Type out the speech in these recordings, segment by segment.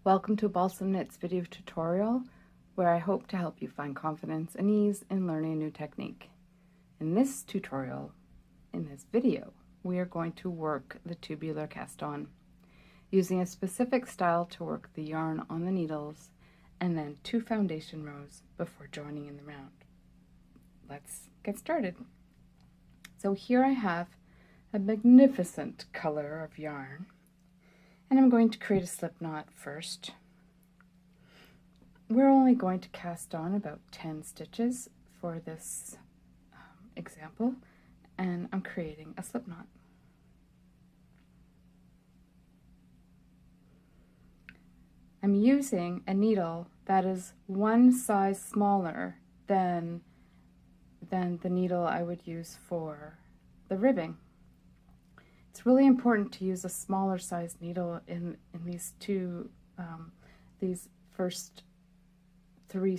Welcome to Balsam Knits video tutorial, where I hope to help you find confidence and ease in learning a new technique. In this tutorial, in this video, we are going to work the tubular cast-on, using a specific style to work the yarn on the needles, and then 2 foundation rows before joining in the round. Let's get started. So here I have a magnificent color of yarn, and I'm going to create a slip knot first. We're only going to cast on about 10 stitches for this example, and I'm creating a slip knot. I'm using a needle that is 1 size smaller than the needle I would use for the ribbing. It's really important to use a smaller size needle in these these first 3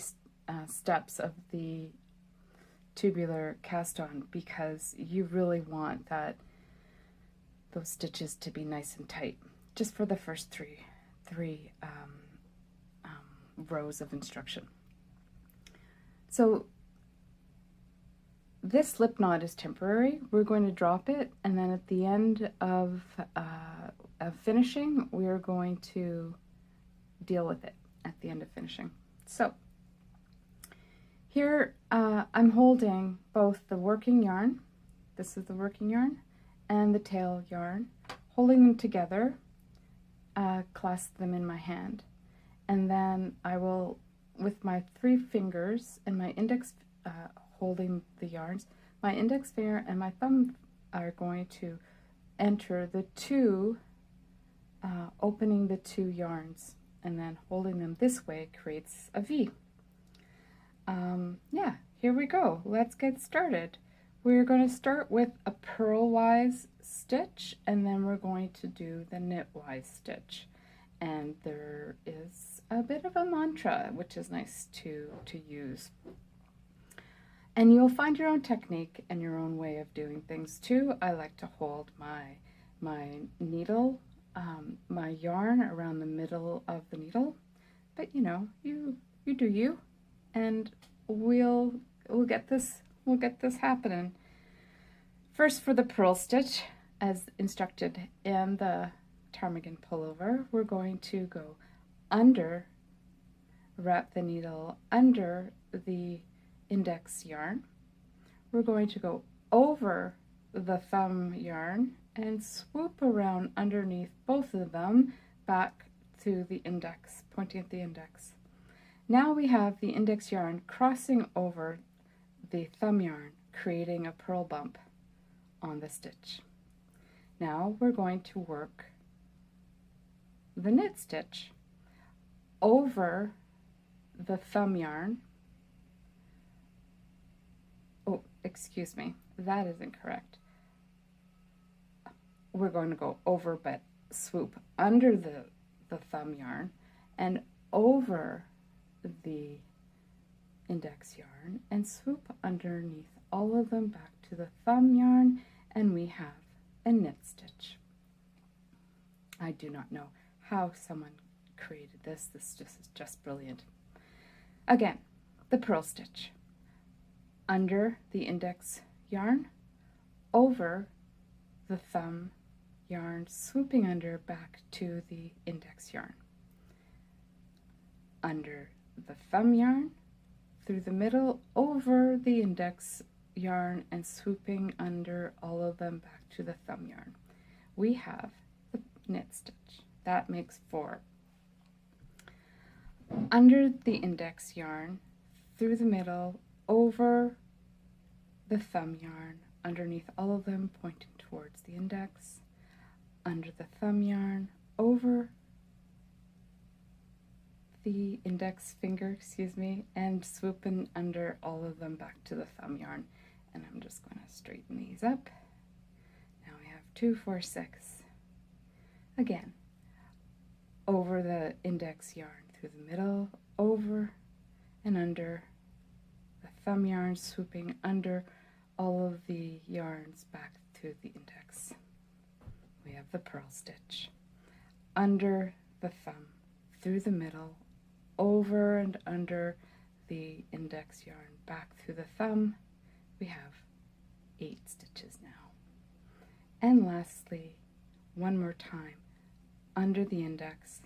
steps of the tubular cast-on, because you really want those stitches to be nice and tight, just for the first three rows of instruction. So this slip knot is temporary. We're going to drop it, and then at the end of finishing, we are going to deal with it at the end of finishing. So here I'm holding both the working yarn, this is the working yarn, and the tail yarn, holding them together, clasp them in my hand, and then I will, with my 3 fingers and my index holding the yarns, my index finger and my thumb are going to enter the 2, opening the 2 yarns, and then holding them this way creates a V. Yeah, here we go. Let's get started. We're going to start with a purlwise stitch, and then we're going to do the knitwise stitch. And there is a bit of a mantra, which is nice to use. And you'll find your own technique and your own way of doing things too. I like to hold my needle, my yarn around the middle of the needle, but you know, you do you, and we'll get this happening. First, for the purl stitch, as instructed in the ptarmigan pullover, we're going to go under, wrap the needle under the index yarn. We're going to go over the thumb yarn and swoop around underneath both of them back to the index, pointing at the index. Now we have the index yarn crossing over the thumb yarn, creating a purl bump on the stitch. Now we're going to work the knit stitch over the thumb yarn. Oh, excuse me, that isn't correct. We're going to go over but swoop under the thumb yarn and over the index yarn and swoop underneath all of them back to the thumb yarn, and we have a knit stitch. I do not know how someone created this. This is just brilliant. Again, the purl stitch. Under the index yarn, over the thumb yarn, swooping under back to the index yarn. Under the thumb yarn, through the middle, over the index yarn, and swooping under all of them back to the thumb yarn. We have the knit stitch. That makes 4. Under the index yarn, through the middle, over the thumb yarn, underneath all of them, pointing towards the index, under the thumb yarn, over the index finger, excuse me, and swooping under all of them back to the thumb yarn. And I'm just going to straighten these up. Now we have 2, 4, 6. Again, over the index yarn, through the middle, over and under the thumb yarn, swooping under all of the yarns back to the index. We have the purl stitch. Under the thumb, through the middle, over and under the index yarn, back through the thumb. We have 8 stitches now. And lastly, one more time, under the index,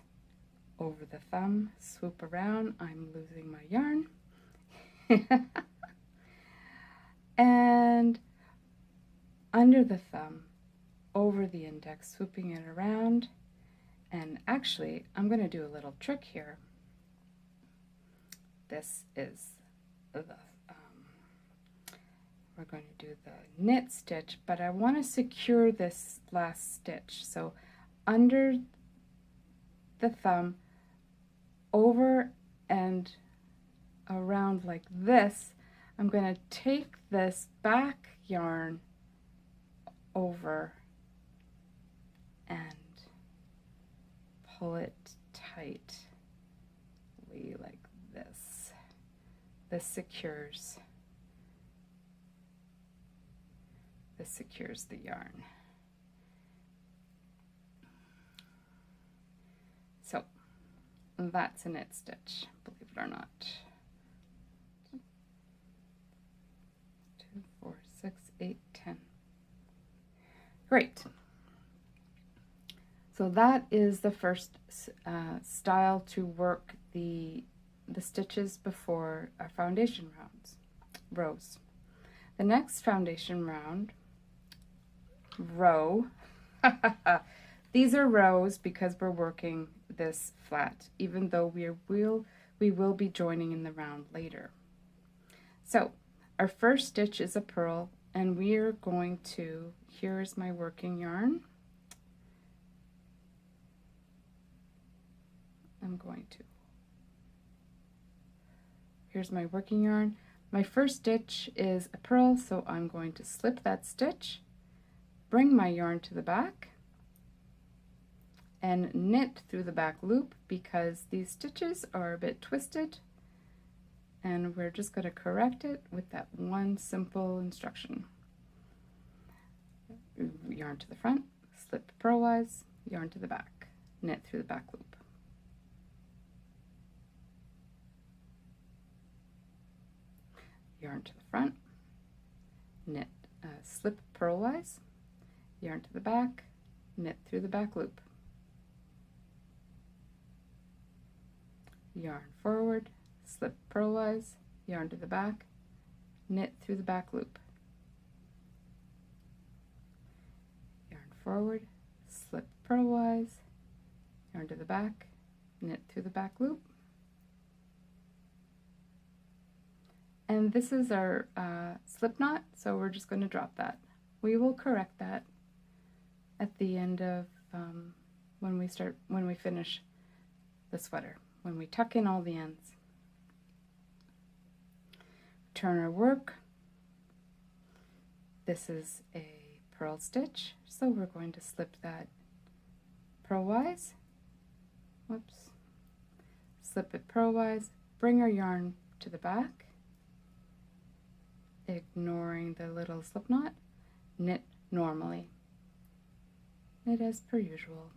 over the thumb, swoop around. I'm losing my yarn. And under the thumb, over the index, swooping it around. And actually, I'm going to do a little trick here. This is the, we're going to do the knit stitch, but I want to secure this last stitch. So under the thumb, over and around like this, I'm going to take this back yarn over and pull it tightly like this. This secures the yarn. So that's a knit stitch, believe it or not. 2, 4, 6, 8, 10. Great. So that is the first style to work the stitches before our foundation rows. The next foundation row, these are rows because we're working this flat, even though we will be joining in the round later. So our first stitch is a purl, and we are going to, here's my working yarn. Here's my working yarn. My first stitch is a purl, so I'm going to slip that stitch, bring my yarn to the back, and knit through the back loop because these stitches are a bit twisted, and we're just going to correct it with that one simple instruction. Yarn to the front, slip purlwise, yarn to the back, knit through the back loop. Yarn to the front, knit, slip purlwise, yarn to the back, knit through the back loop. Yarn forward, slip purlwise, yarn to the back, knit through the back loop. Yarn forward, slip purlwise, yarn to the back, knit through the back loop. And this is our slip knot, so we're just going to drop that. We will correct that at the end of when we finish the sweater, when we tuck in all the ends. Turn our work. This is a purl stitch, so we're going to slip that purlwise. Whoops. Slip it purlwise, bring our yarn to the back, ignoring the little slip knot, knit normally. Knit as per usual.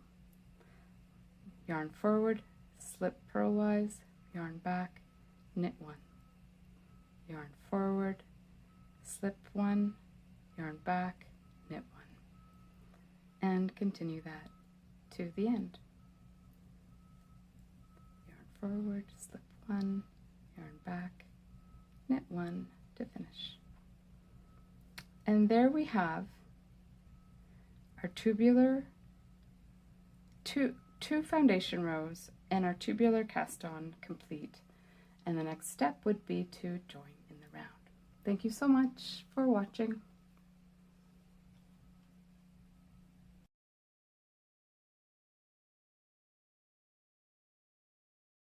Yarn forward, slip purlwise, yarn back, knit 1. Yarn forward, slip 1, yarn back, knit 1. And continue that to the end. Yarn forward, slip 1, yarn back, knit 1 to finish. And there we have our tubular, two foundation rows and our tubular cast-on complete. And the next step would be to join in the round. Thank you so much for watching.